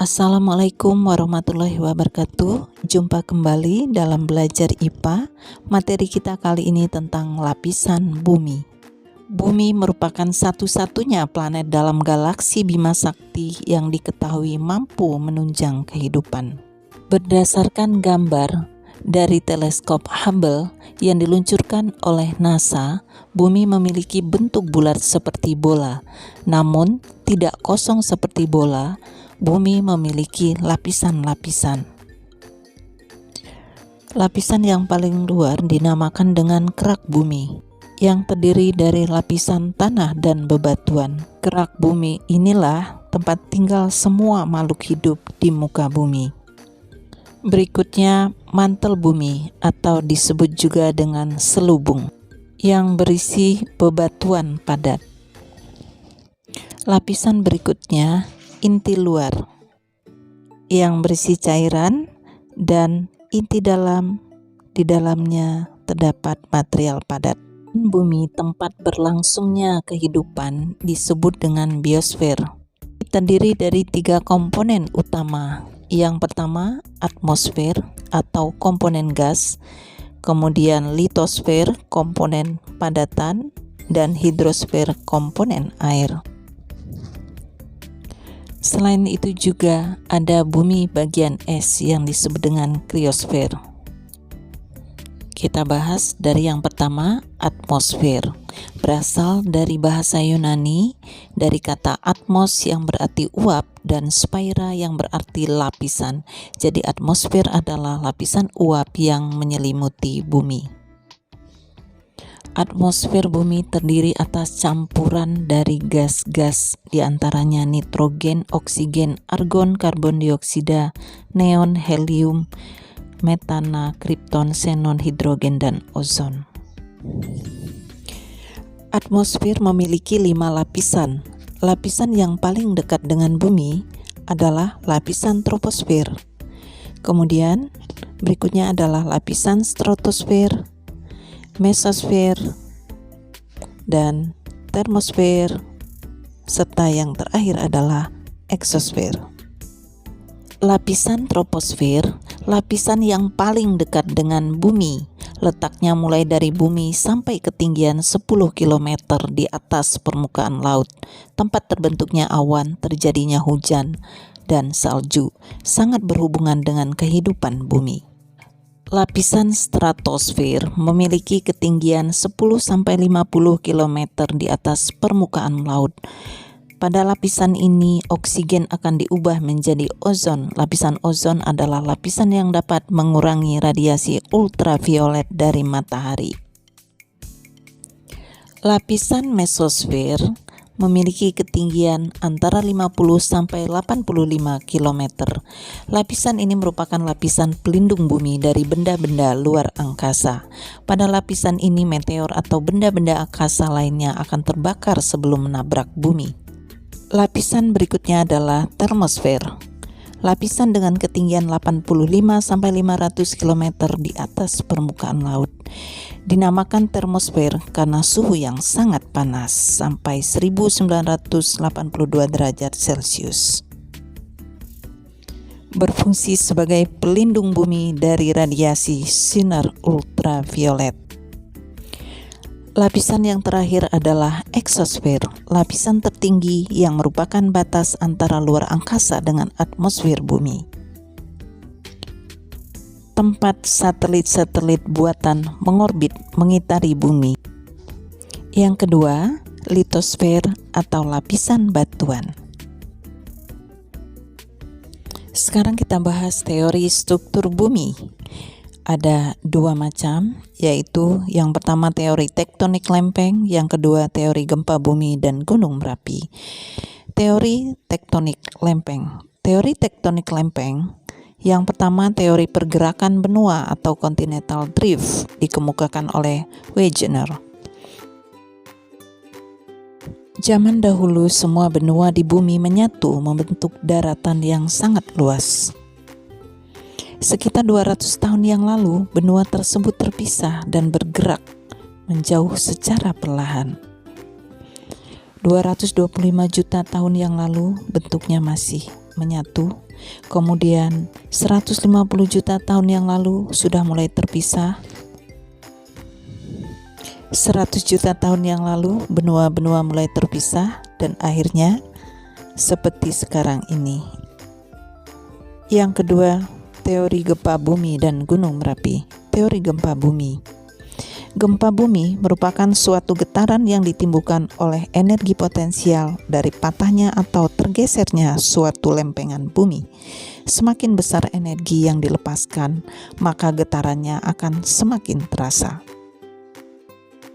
Assalamualaikum warahmatullahi wabarakatuh. Jumpa kembali dalam belajar IPA. Materi kita kali ini tentang lapisan bumi. Bumi merupakan satu-satunya planet dalam galaksi Bima Sakti yang diketahui mampu menunjang kehidupan. Berdasarkan gambar dari teleskop Hubble yang diluncurkan oleh NASA, bumi memiliki bentuk bulat seperti bola. Namun, tidak kosong seperti bola. Bumi memiliki lapisan-lapisan. Lapisan yang paling luar dinamakan dengan kerak bumi, yang terdiri dari lapisan tanah dan bebatuan. Kerak bumi inilah tempat tinggal semua makhluk hidup di muka bumi. Berikutnya, mantel bumi atau disebut juga dengan selubung, yang berisi bebatuan padat. Lapisan berikutnya, inti luar yang berisi cairan, dan inti dalam, di dalamnya terdapat material padat. Bumi tempat berlangsungnya kehidupan disebut dengan biosfer. Terdiri dari 3 komponen utama. Yang pertama, atmosfer atau komponen gas, kemudian litosfer komponen padatan, dan hidrosfer komponen air. Selain itu juga ada bumi bagian es yang disebut dengan kriosfer. Kita bahas dari yang pertama, atmosfer. Berasal dari bahasa Yunani, dari kata atmos yang berarti uap dan sphaira yang berarti lapisan. Jadi atmosfer adalah lapisan uap yang menyelimuti bumi. Atmosfer bumi terdiri atas campuran dari gas-gas, diantaranya nitrogen, oksigen, argon, karbon dioksida, neon, helium, metana, kripton, xenon, hidrogen, dan ozon. Atmosfer memiliki 5 lapisan. Lapisan yang paling dekat dengan bumi adalah lapisan troposfer. Kemudian berikutnya adalah lapisan stratosfer, mesosfer, dan termosfer, serta yang terakhir adalah eksosfer. Lapisan troposfer, lapisan yang paling dekat dengan bumi, letaknya mulai dari bumi sampai ketinggian 10 km di atas permukaan laut, tempat terbentuknya awan, terjadinya hujan, dan salju, sangat berhubungan dengan kehidupan bumi. Lapisan stratosfer memiliki ketinggian 10-50 km di atas permukaan laut. Pada lapisan ini, oksigen akan diubah menjadi ozon. Lapisan ozon adalah lapisan yang dapat mengurangi radiasi ultraviolet dari matahari. Lapisan mesosfer memiliki ketinggian antara 50-85 km. Lapisan ini merupakan lapisan pelindung bumi dari benda-benda luar angkasa. Pada lapisan ini, meteor atau benda-benda angkasa lainnya akan terbakar sebelum menabrak bumi. Lapisan berikutnya adalah termosfer. Lapisan dengan ketinggian 85-500 km di atas permukaan laut. Dinamakan termosfer karena suhu yang sangat panas sampai 1982 derajat Celcius. Berfungsi sebagai pelindung bumi dari radiasi sinar ultraviolet. Lapisan yang terakhir adalah eksosfer, lapisan tertinggi yang merupakan batas antara luar angkasa dengan atmosfer bumi. Tempat satelit-satelit buatan mengorbit mengitari bumi. Yang kedua, litosfer atau lapisan batuan. Sekarang kita bahas teori struktur bumi. Ada 2 macam, yaitu yang pertama teori tektonik lempeng, yang kedua teori gempa bumi dan gunung berapi. Teori tektonik lempeng. Teori tektonik lempeng, yang pertama teori pergerakan benua atau continental drift dikemukakan oleh Wegener. Zaman dahulu semua benua di bumi menyatu membentuk daratan yang sangat luas. Sekitar 200 tahun yang lalu, benua tersebut terpisah dan bergerak menjauh secara perlahan. 225 juta tahun yang lalu, bentuknya masih menyatu Kemudian 150 juta tahun yang lalu sudah mulai terpisah. 100 juta tahun yang lalu benua-benua mulai terpisah dan akhirnya seperti sekarang ini. Yang kedua, teori gempa bumi dan Gunung Merapi. Teori gempa bumi. Gempa bumi merupakan suatu getaran yang ditimbulkan oleh energi potensial dari patahnya atau tergesernya suatu lempengan bumi. Semakin besar energi yang dilepaskan, maka getarannya akan semakin terasa.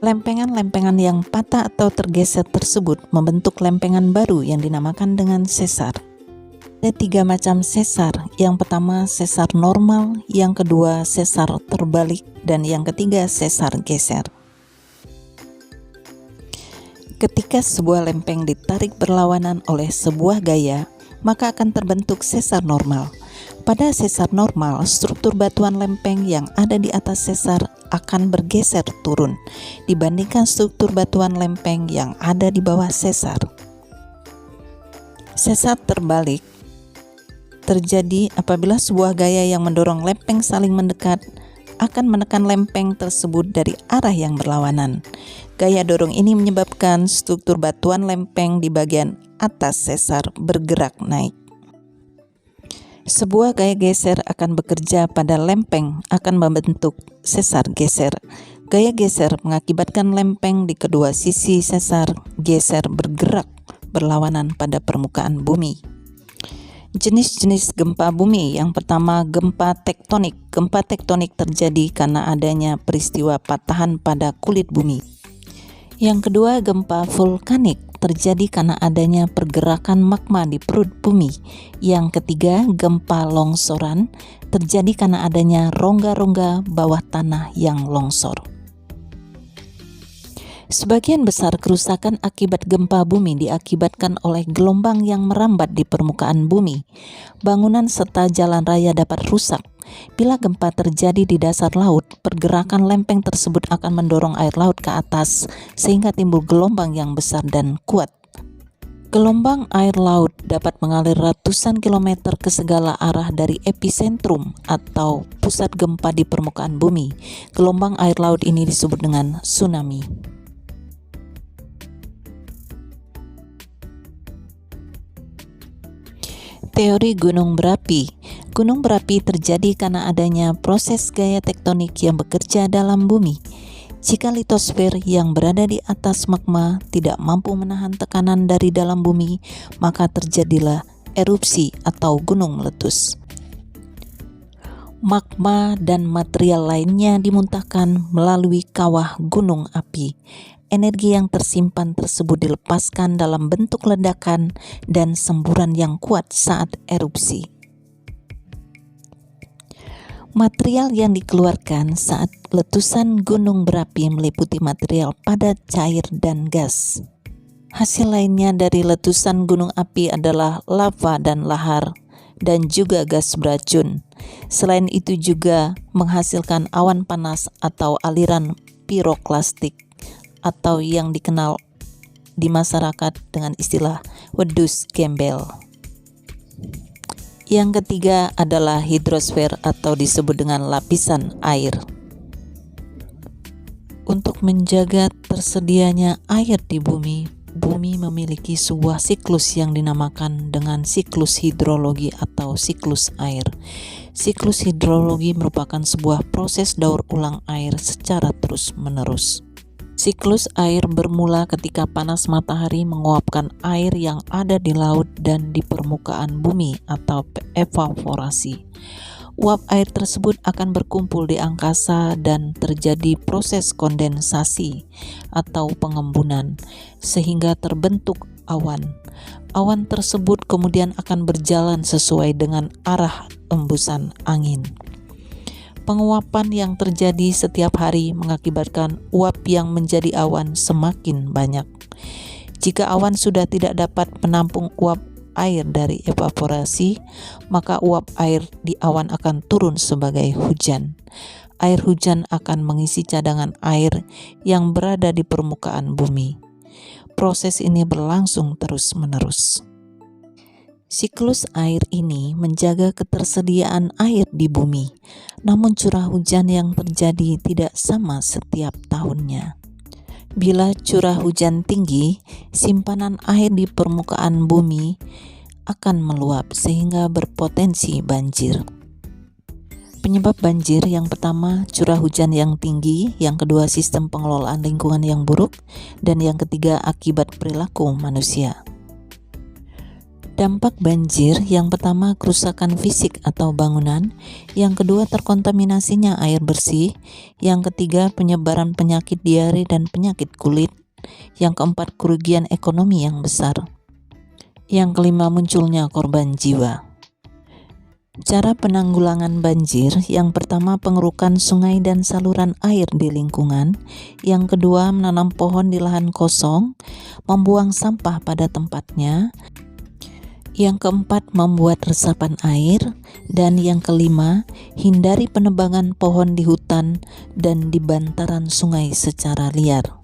Lempengan-lempengan yang patah atau tergeser tersebut membentuk lempengan baru yang dinamakan dengan sesar. Ada 3 macam sesar. Yang pertama sesar normal, yang kedua sesar terbalik, dan yang ketiga sesar geser. Ketika sebuah lempeng ditarik berlawanan oleh sebuah gaya, maka akan terbentuk sesar normal. Pada sesar normal, struktur batuan lempeng yang ada di atas sesar akan bergeser turun dibandingkan struktur batuan lempeng yang ada di bawah sesar. Sesar terbalik terjadi apabila sebuah gaya yang mendorong lempeng saling mendekat akan menekan lempeng tersebut dari arah yang berlawanan. Gaya dorong ini menyebabkan struktur batuan lempeng di bagian atas sesar bergerak naik. Sebuah gaya geser akan bekerja pada lempeng akan membentuk sesar geser. Gaya geser mengakibatkan lempeng di kedua sisi sesar geser bergerak berlawanan pada permukaan bumi. Jenis-jenis gempa bumi. Yang pertama, gempa tektonik. Gempa tektonik terjadi karena adanya peristiwa patahan pada kulit bumi. Yang kedua, gempa vulkanik terjadi karena adanya pergerakan magma di perut bumi. Yang ketiga, gempa longsoran terjadi karena adanya rongga-rongga bawah tanah yang longsor. Sebagian besar kerusakan akibat gempa bumi diakibatkan oleh gelombang yang merambat di permukaan bumi. Bangunan serta jalan raya dapat rusak. Bila gempa terjadi di dasar laut, pergerakan lempeng tersebut akan mendorong air laut ke atas sehingga timbul gelombang yang besar dan kuat. Gelombang air laut dapat mengalir ratusan kilometer ke segala arah dari epicentrum atau pusat gempa di permukaan bumi. Gelombang air laut ini disebut dengan tsunami. Teori gunung berapi. Gunung berapi terjadi karena adanya proses gaya tektonik yang bekerja dalam bumi. Jika litosfer yang berada di atas magma tidak mampu menahan tekanan dari dalam bumi, maka terjadilah erupsi atau gunung meletus. Magma dan material lainnya dimuntahkan melalui kawah gunung api. Energi yang tersimpan tersebut dilepaskan dalam bentuk ledakan dan semburan yang kuat saat erupsi. Material yang dikeluarkan saat letusan gunung berapi meliputi material padat, cair, dan gas. Hasil lainnya dari letusan gunung api adalah lava dan lahar, dan juga gas beracun. Selain itu juga menghasilkan awan panas atau aliran piroklastik, atau yang dikenal di masyarakat dengan istilah wedus gembel. Yang ketiga adalah hidrosfer atau disebut dengan lapisan air. Untuk menjaga tersedianya air di bumi, bumi memiliki sebuah siklus yang dinamakan dengan siklus hidrologi atau siklus air. Siklus hidrologi merupakan sebuah proses daur ulang air secara terus-menerus. Siklus air bermula ketika panas matahari menguapkan air yang ada di laut dan di permukaan bumi atau evaporasi. Uap air tersebut akan berkumpul di angkasa dan terjadi proses kondensasi atau pengembunan sehingga terbentuk awan. Awan tersebut kemudian akan berjalan sesuai dengan arah embusan angin. Penguapan yang terjadi setiap hari mengakibatkan uap yang menjadi awan semakin banyak. Jika awan sudah tidak dapat menampung uap air dari evaporasi, maka uap air di awan akan turun sebagai hujan. Air hujan akan mengisi cadangan air yang berada di permukaan bumi. Proses ini berlangsung terus-menerus. Siklus air ini menjaga ketersediaan air di bumi, namun curah hujan yang terjadi tidak sama setiap tahunnya. Bila curah hujan tinggi, simpanan air di permukaan bumi akan meluap sehingga berpotensi banjir. Penyebab banjir yang pertama, curah hujan yang tinggi, yang kedua, sistem pengelolaan lingkungan yang buruk, dan yang ketiga, akibat perilaku manusia. Dampak banjir yang pertama, kerusakan fisik atau bangunan, yang kedua, terkontaminasinya air bersih, yang ketiga, penyebaran penyakit diare dan penyakit kulit, yang keempat, kerugian ekonomi yang besar, yang kelima, munculnya korban jiwa. Cara penanggulangan banjir, yang pertama, pengerukan sungai dan saluran air di lingkungan, yang kedua, menanam pohon di lahan kosong, membuang sampah pada tempatnya, yang keempat, membuat resapan air, dan yang kelima, hindari penebangan pohon di hutan dan di bantaran sungai secara liar.